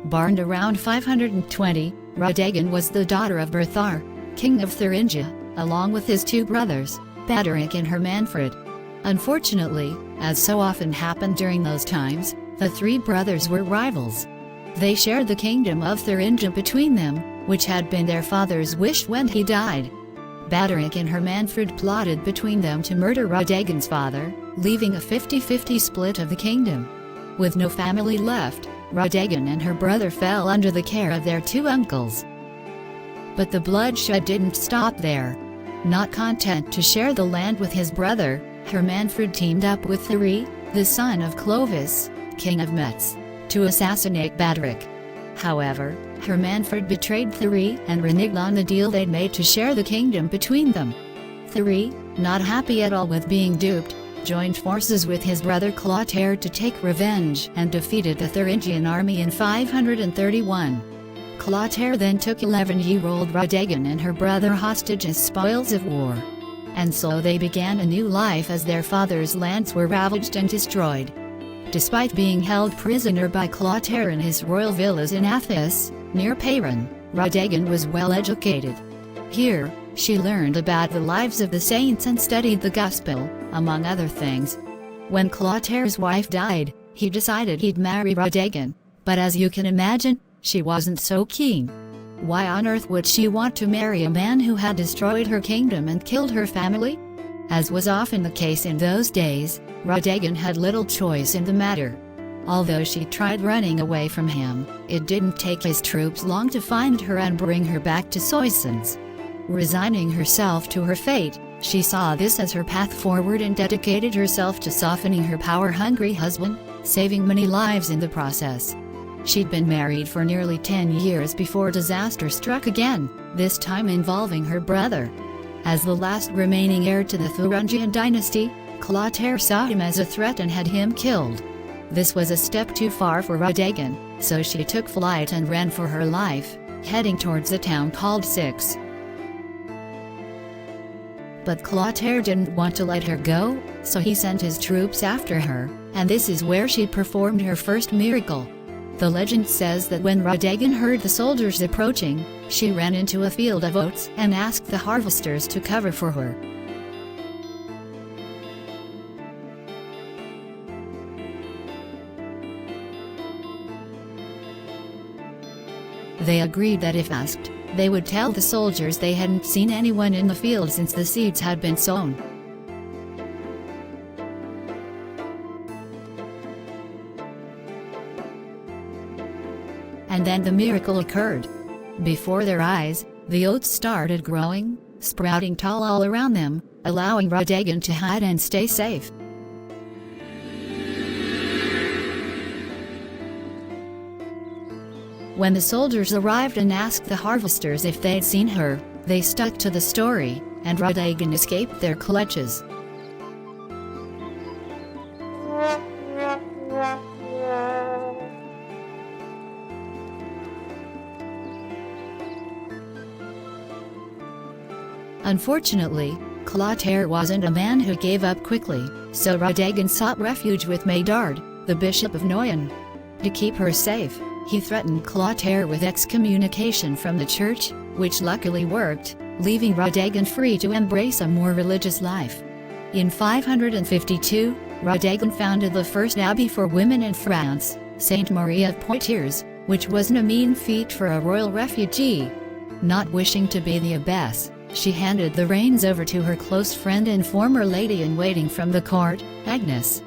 Born around 520, Radegonde was the daughter of Berthar, king of Thuringia, along with his two brothers, Baderic and Hermanfrid. Unfortunately, as so often happened during those times, the three brothers were rivals. They shared the kingdom of Thuringia between them, which had been their father's wish when he died. Baderic and Hermanfrid plotted between them to murder Radegonde's father, leaving a 50-50 split of the kingdom. With no family left, Radegonde and her brother fell under the care of their two uncles. But the bloodshed didn't stop there. Not content to share the land with his brother, Hermanfrid teamed up with Thierry, the son of Clovis, king of Metz, to assassinate Baderic. However, Hermanfrid betrayed Thierry and reneged on the deal they'd made to share the kingdom between them. Thierry, not happy at all with being duped, joined forces with his brother Clotaire to take revenge and defeated the Thuringian army in 531. Clotaire then took 11-year-old Radegonde and her brother hostage as spoils of war. And so they began a new life as their father's lands were ravaged and destroyed. Despite being held prisoner by Clotaire in his royal villas in Athos, near Peyron, Radegonde was well educated. Here, she learned about the lives of the saints and studied the gospel, among other things. When Clotaire's wife died, he decided he'd marry Radegonde, but as you can imagine, she wasn't so keen. Why on earth would she want to marry a man who had destroyed her kingdom and killed her family? As was often the case in those days, Radegonde had little choice in the matter. Although she tried running away from him, it didn't take his troops long to find her and bring her back to Soissons. Resigning herself to her fate, she saw this as her path forward and dedicated herself to softening her power-hungry husband, saving many lives in the process. She'd been married for nearly 10 years before disaster struck again, this time involving her brother. As the last remaining heir to the Thuringian dynasty, Clotaire saw him as a threat and had him killed. This was a step too far for Radegonde, so she took flight and ran for her life, heading towards a town called Six. But Clotaire didn't want to let her go, so he sent his troops after her, and this is where she performed her first miracle. The legend says that when Radegonde heard the soldiers approaching, she ran into a field of oats and asked the harvesters to cover for her. They agreed that if asked, they would tell the soldiers they hadn't seen anyone in the field since the seeds had been sown. And then the miracle occurred. Before their eyes, the oats started growing, sprouting tall all around them, allowing Radegonde to hide and stay safe. When the soldiers arrived and asked the harvesters if they'd seen her, they stuck to the story, and Radegonde escaped their clutches. Unfortunately, Clotaire wasn't a man who gave up quickly, so Radegonde sought refuge with Medard, the bishop of Noyon. To keep her safe, he threatened Clotaire with excommunication from the church, which luckily worked, leaving Radegonde free to embrace a more religious life. In 552, Radegonde founded the first abbey for women in France, Sainte Marie of Poitiers, which wasn't a mean feat for a royal refugee. Not wishing to be the abbess, she handed the reins over to her close friend and former lady-in-waiting from the court, Agnes.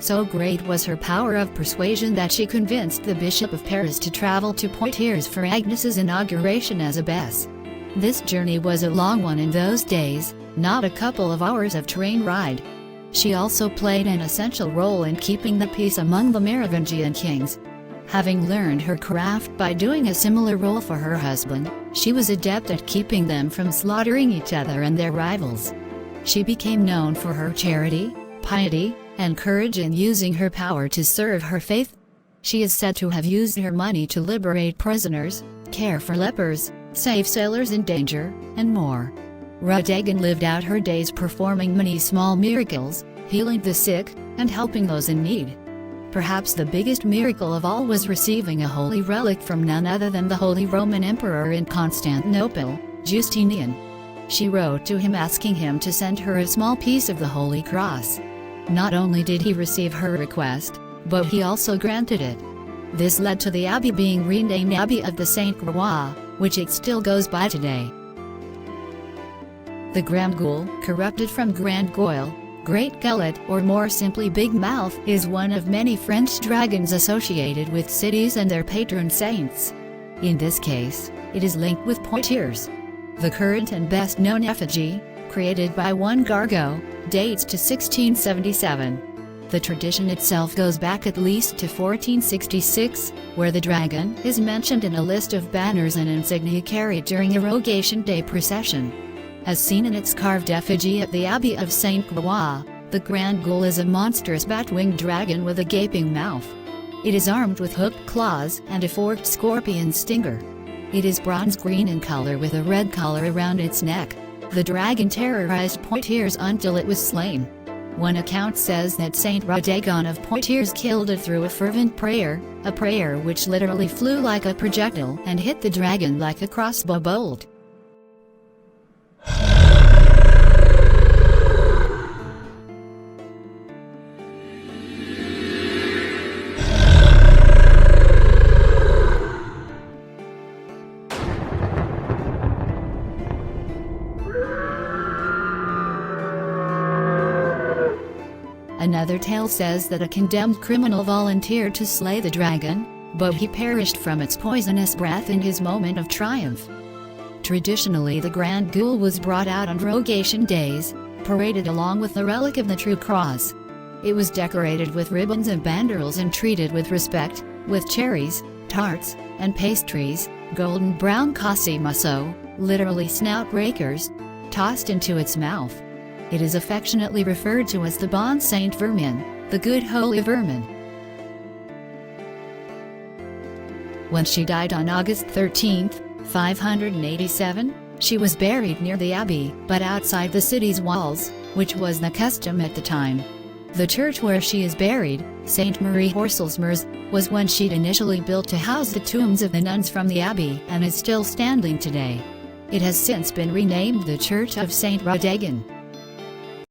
So great was her power of persuasion that she convinced the Bishop of Paris to travel to Poitiers for Agnes's inauguration as abbess. This journey was a long one in those days, not a couple of hours of train ride. She also played an essential role in keeping the peace among the Merovingian kings. Having learned her craft by doing a similar role for her husband, she was adept at keeping them from slaughtering each other and their rivals. She became known for her charity, piety, and courage in using her power to serve her faith. She is said to have used her money to liberate prisoners, care for lepers, save sailors in danger, and more. Radegonde lived out her days performing many small miracles, healing the sick, and helping those in need. Perhaps the biggest miracle of all was receiving a holy relic from none other than the Holy Roman Emperor in Constantinople, Justinian. She wrote to him asking him to send her a small piece of the Holy Cross. Not only did he receive her request, but he also granted it. This led to the abbey being renamed Abbey of the Saint Croix, which it still goes by today. The Grand Gueule, corrupted from Grand Goyle, Great Gullet, or more simply Big Mouth, is one of many French dragons associated with cities and their patron saints. In this case, it is linked with Poitiers. The current and best-known effigy, created by one Gargot, dates to 1677. The tradition itself goes back at least to 1466, where the dragon is mentioned in a list of banners and insignia carried during a Rogation Day procession. As seen in its carved effigy at the Abbey of Saint Croix, the Grand Gueule is a monstrous bat-winged dragon with a gaping mouth. It is armed with hooked claws and a forked scorpion stinger. It is bronze green in color with a red collar around its neck. The dragon terrorized Poitiers until it was slain. One account says that Saint Radegonde of Poitiers killed it through a fervent prayer, a prayer which literally flew like a projectile and hit the dragon like a crossbow bolt. Another tale says that a condemned criminal volunteered to slay the dragon, but he perished from its poisonous breath in his moment of triumph. Traditionally, the Grand Gueule was brought out on Rogation days, paraded along with the relic of the True Cross. It was decorated with ribbons and banderoles and treated with respect, with cherries, tarts, and pastries, golden brown cassimoso, literally snout breakers, tossed into its mouth. It is affectionately referred to as the Bon Saint Vermin, the good holy vermin. When she died on August 13, 587, she was buried near the abbey, but outside the city's walls, which was the custom at the time. The church where she is buried, St. Marie Horselmers, was one she'd initially built to house the tombs of the nuns from the abbey and is still standing today. It has since been renamed the Church of St. Radegonde.